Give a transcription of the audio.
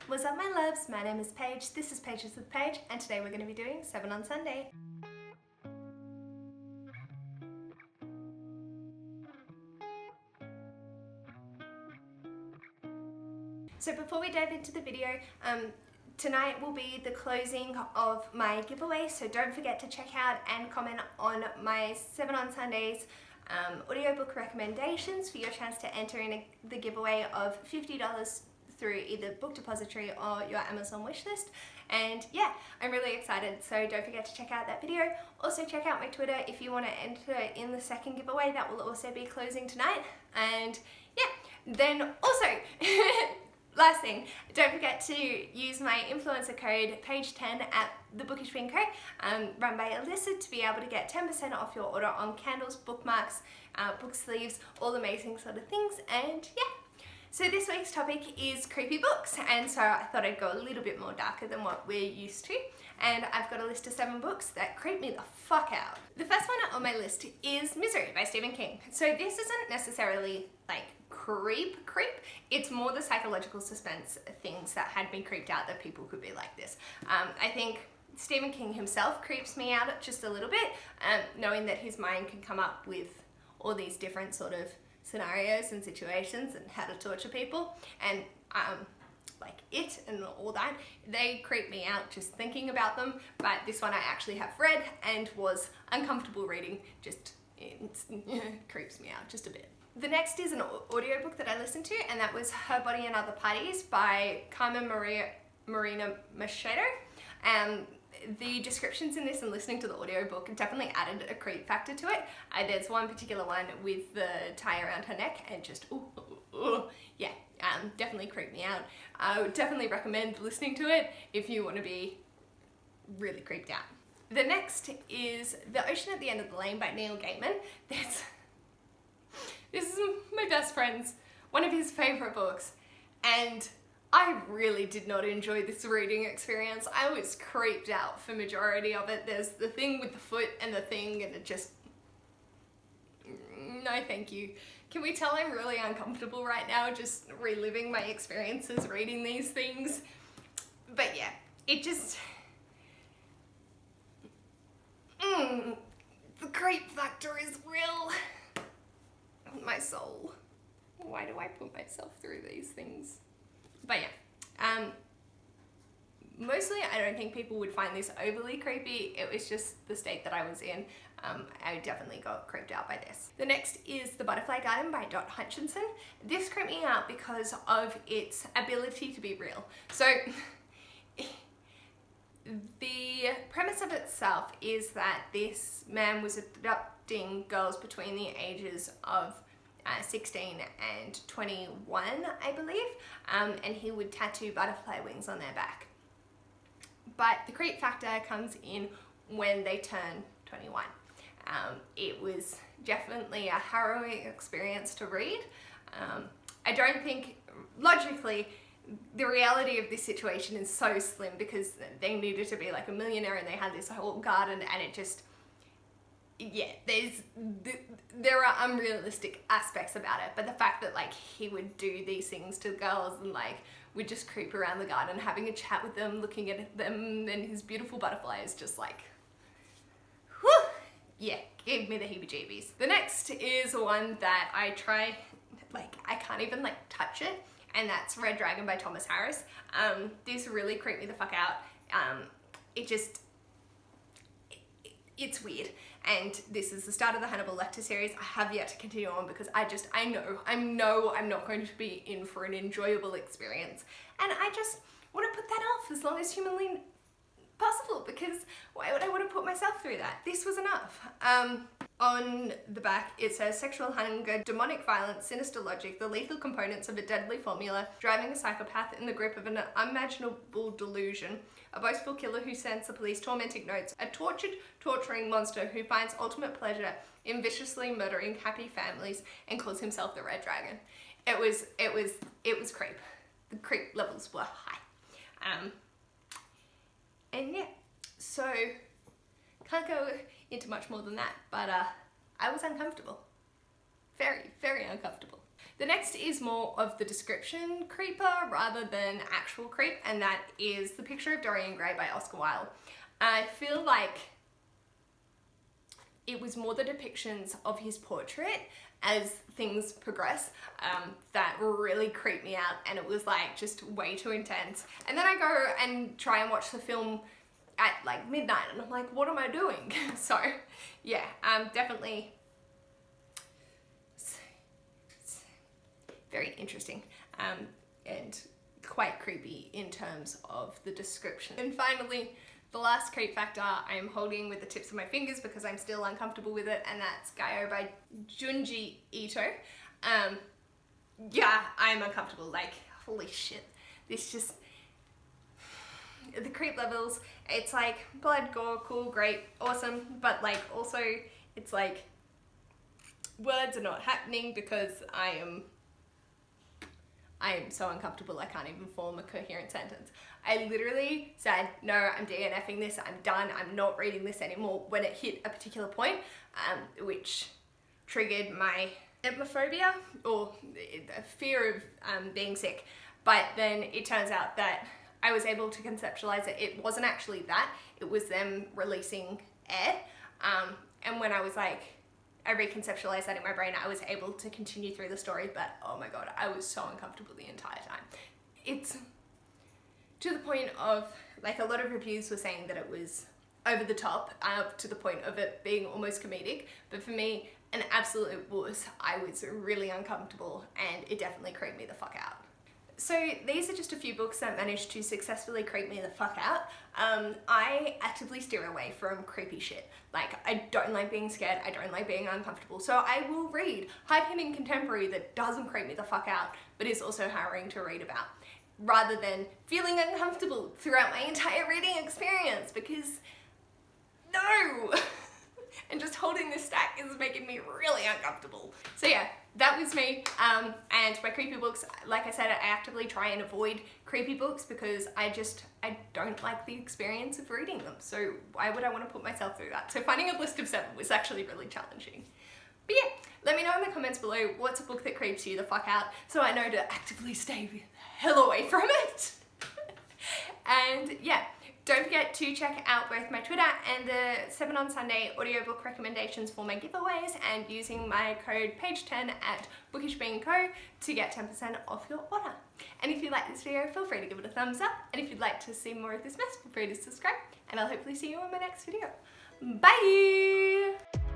What's up my loves, my name is Paige, this is Pages with Paige, and today we're going to be doing 7 on Sunday. So before we dive into the video, tonight will be the closing of my giveaway, so don't forget to check out and comment on my 7 on Sundays audiobook recommendations for your chance to enter in the giveaway of $50 through either Book Depository or your Amazon wishlist. And yeah, I'm really excited, so don't forget to check out that video. Also check out my Twitter if you want to enter in the second giveaway. That will also be closing tonight. And yeah, then also last thing, don't forget to use my influencer code PAGE10 at the Bookish Bingo, run by Alyssa, to be able to get 10% off your order on candles, bookmarks, book sleeves, all amazing sort of things. And yeah, so this week's topic is creepy books, and so I thought I'd go a little bit more darker than what we're used to, and I've got a list of 7 books that creep me the fuck out. The first one on my list is Misery by Stephen King. So this isn't necessarily like creep, it's more the psychological suspense things that had me creeped out that people could be like this. I think Stephen King himself creeps me out just a little bit, knowing that his mind can come up with all these different sort of scenarios and situations and how to torture people, and like It and all that, they creep me out just thinking about them. But this one I actually have read and was uncomfortable reading, just it creeps me out just a bit. The next is an audiobook that I listened to, and that was Her Body and Other Parties by Carmen Marina Machado. The descriptions in this and listening to the audiobook definitely added a creep factor to it. There's one particular one with the tie around her neck and just, yeah, definitely creeped me out. I would definitely recommend listening to it if you want to be really creeped out. The next is The Ocean at the End of the Lane by Neil Gaiman. This is my best friend's, one of his favourite books, and I really did not enjoy this reading experience. I was creeped out for majority of it. There's the thing with the foot and the thing, and it just, no thank you. Can we tell I'm really uncomfortable right now just reliving my experiences reading these things? But yeah, it just, the creep factor is real. My soul. Why do I put myself through these things? But yeah, mostly I don't think people would find this overly creepy. It was just the state that I was in. I definitely got creeped out by this. The next is The Butterfly Garden by Dot Hutchinson. This creeped me out because of its ability to be real. So the premise of itself is that this man was abducting girls between the ages of 16 and 21, I believe, and he would tattoo butterfly wings on their back. But the creep factor comes in when they turn 21. It was definitely a harrowing experience to read. I don't think, logically, the reality of this situation is so slim because they needed to be like a millionaire and they had this whole garden, and it just, yeah, there are unrealistic aspects about it, but the fact that like he would do these things to girls and like would just creep around the garden having a chat with them, looking at them and his beautiful butterflies, just like, whew, yeah, gave me the heebie-jeebies. The next is one that I can't even like touch it, and that's Red Dragon by Thomas Harris. This really creeped me the fuck out. It's weird, and this is the start of the Hannibal Lecter series. I have yet to continue on because I know I'm not going to be in for an enjoyable experience, and I just want to put that off as long as humanly possible, because why would I want to put myself through that? This was enough. On the back it says sexual hunger, demonic violence, sinister logic, the lethal components of a deadly formula, driving a psychopath in the grip of an unimaginable delusion, a boastful killer who sends the police tormenting notes, a torturing monster who finds ultimate pleasure in viciously murdering happy families and calls himself the Red Dragon. It was creep. The creep levels were high. And yeah, so can't go into much more than that, but I was uncomfortable. Very, very uncomfortable. The next is more of the description creeper rather than actual creep, and that is The Picture of Dorian Gray by Oscar Wilde. I feel like it was more the depictions of his portrait as things progress that really creeped me out, and it was like just way too intense. And then I go and try and watch the film at like midnight and I'm like, what am I doing? So yeah, definitely very interesting and quite creepy in terms of the description. And finally, the last creep factor I'm holding with the tips of my fingers because I'm still uncomfortable with it, and that's Gaia by Junji Ito. Yeah, I'm uncomfortable, like, holy shit. This just, the creep levels, it's like blood, gore, cool, great, awesome, but like also it's like words are not happening because I am so uncomfortable I can't even form a coherent sentence. I literally said, no, I'm DNFing this, I'm done, I'm not reading this anymore when it hit a particular point, which triggered my epiphobia, or a fear of being sick. But then it turns out that I was able to conceptualize it. It wasn't actually that, it was them releasing air. And when I was like, I reconceptualized that in my brain, I was able to continue through the story, but oh my god, I was so uncomfortable the entire time. It's to the point of, like, a lot of reviews were saying that it was over the top, to the point of it being almost comedic, but for me, an absolute wuss. I was really uncomfortable and it definitely creeped me the fuck out. So these are just a few books that managed to successfully creep me the fuck out. I actively steer away from creepy shit. Like, I don't like being scared, I don't like being uncomfortable, so I will read high-hitting contemporary that doesn't creep me the fuck out, but is also harrowing to read about, rather than feeling uncomfortable throughout my entire reading experience, because no! And just holding this stack is making me really uncomfortable. So yeah, that was me. And my creepy books, like I said, I actively try and avoid creepy books because I don't like the experience of reading them. So why would I want to put myself through that? So finding a list of 7 was actually really challenging. But yeah, let me know in the comments below what's a book that creeps you the fuck out so I know to actively stay the hell away from it. And yeah, don't forget to check out both my Twitter and the 7 on Sunday audiobook recommendations for my giveaways, and using my code PAGE10 at bookishbeanco to get 10% off your order. And if you like this video, feel free to give it a thumbs up, and if you'd like to see more of this mess, feel free to subscribe, and I'll hopefully see you in my next video. Bye!